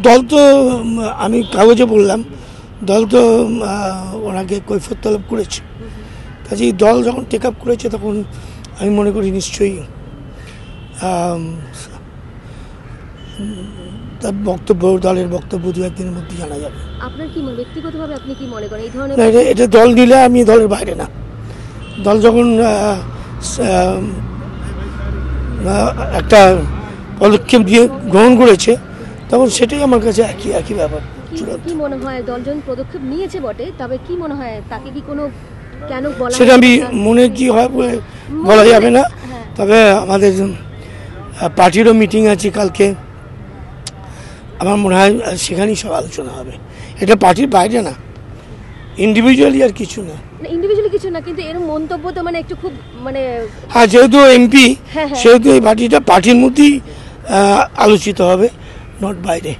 দল তো আমি কাগজে বললাম, দল তো ওনাকে কৈফিয়ত তলব করেছে, কাজেই দল যখন টেক আপ করেছে তখন আমি মনে করি নিশ্চয়ই তার বক্তব্য, দলের বক্তব্য দু একদিনের মধ্যে জানা যাবে। আপনার কি ব্যক্তিগতভাবে আপনি কি মনে করেন এই ধরনের? এটা দল নিলে আমি দলের বাইরে না, দল যখন একটা পদক্ষেপ দিয়ে গ্রহণ করেছে তখন সেটাই আমার কাছে একই ব্যাপার। কি মনে হয় দল যখন পদক্ষেপ নিয়েছে বটে, তবে কি মনে হয় তাকে কি কোনো কেন বলা, সেটা আমি মনে কি হয় বলা যাবে না, তবে আমাদের পার্টিরও মিটিং আছে কালকে, আমার মনে হয় সেখানেই সব আলোচনা হবে। এটা পার্টির বাইরে না, ইন্ডিভিজুয়ালি আর কিছু না। ইন্ডিভিজুয়ালি কিছু না, কিন্তু এর মন্তব্য তো মানে একটু খুব মানে, হ্যাঁ যেহেতু এমপি সেহেতু এই পার্টিটা পার্টির মধ্যেই আলোচিত হবে, নট বাইরে।